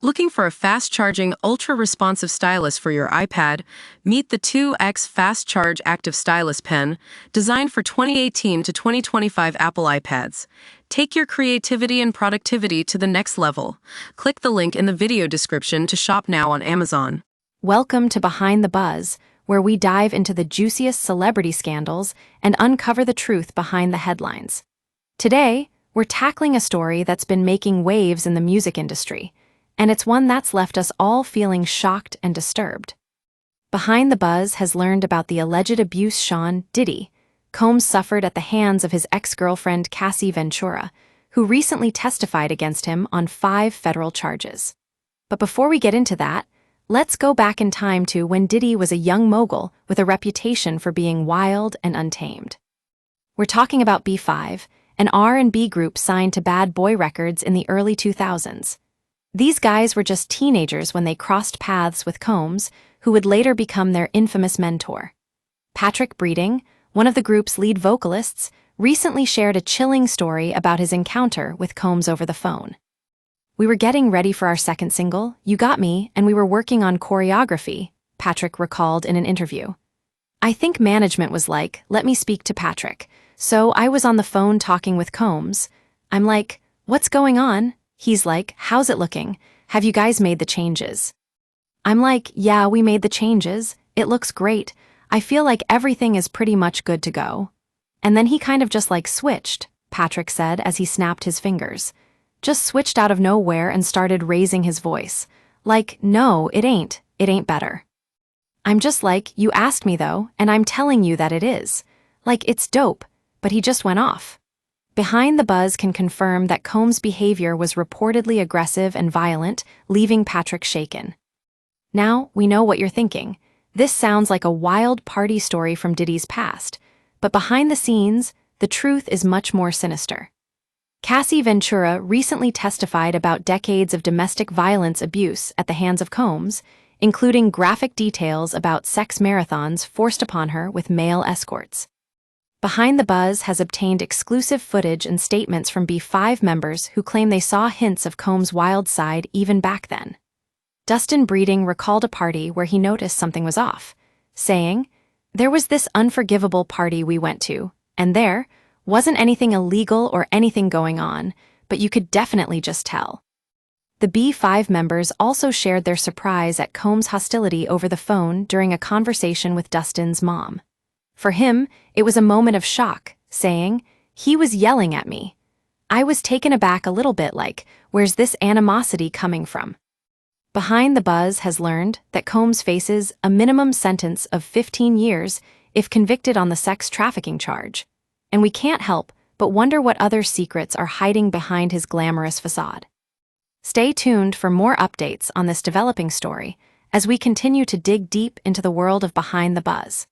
Looking for a fast-charging, ultra-responsive stylus for your iPad? Meet the 2X Fast Charge Active Stylus Pen, designed for 2018 to 2025 Apple iPads. Take your creativity and productivity to the next level. Click the link in the video description to shop now on Amazon. Welcome to Behind the Buzz, where we dive into the juiciest celebrity scandals and uncover the truth behind the headlines. Today, we're tackling a story that's been making waves in the music industry, and it's one that's left us all feeling shocked and disturbed. Behind the Buzz has learned about the alleged abuse Sean Diddy Combs suffered at the hands of his ex-girlfriend Cassie Ventura, who recently testified against him on 5 federal charges. But before we get into that, let's go back in time to when Diddy was a young mogul with a reputation for being wild and untamed. We're talking about B5, an R&B group signed to Bad Boy Records in the early 2000s. These guys were just teenagers when they crossed paths with Combs, who would later become their infamous mentor. Patrick Breeding, one of the group's lead vocalists, recently shared a chilling story about his encounter with Combs over the phone. "We were getting ready for our second single, You Got Me, and we were working on choreography," Patrick recalled in an interview. "I think management was like, let me speak to Patrick. So I was on the phone talking with Combs. I'm like, what's going on? He's like, how's it looking? Have you guys made the changes? I'm like, yeah, we made the changes. It looks great. I feel like everything is pretty much good to go. And then he kind of just like switched," Patrick said as he snapped his fingers. "Just switched out of nowhere and started raising his voice. Like, no, it ain't better. I'm just like, you asked me though, and I'm telling you that it is. Like, it's dope, but he just went off." Behind the Buzz can confirm that Combs' behavior was reportedly aggressive and violent, leaving Patrick shaken. Now, we know what you're thinking. This sounds like a wild party story from Diddy's past, but behind the scenes, the truth is much more sinister. Cassie Ventura recently testified about decades of domestic violence abuse at the hands of Combs, including graphic details about sex marathons forced upon her with male escorts. Behind the Buzz has obtained exclusive footage and statements from B5 members who claim they saw hints of Combs' wild side even back then. Dustin Breeding recalled a party where he noticed something was off, saying, "There was this unforgivable party we went to, and there wasn't anything illegal or anything going on, but you could definitely just tell." The B5 members also shared their surprise at Combs' hostility over the phone during a conversation with Dustin's mom. For him, it was a moment of shock, saying, "He was yelling at me. I was taken aback a little bit like, where's this animosity coming from?" Behind the Buzz has learned that Combs faces a minimum sentence of 15 years if convicted on the sex trafficking charge, and we can't help but wonder what other secrets are hiding behind his glamorous facade. Stay tuned for more updates on this developing story as we continue to dig deep into the world of Behind the Buzz.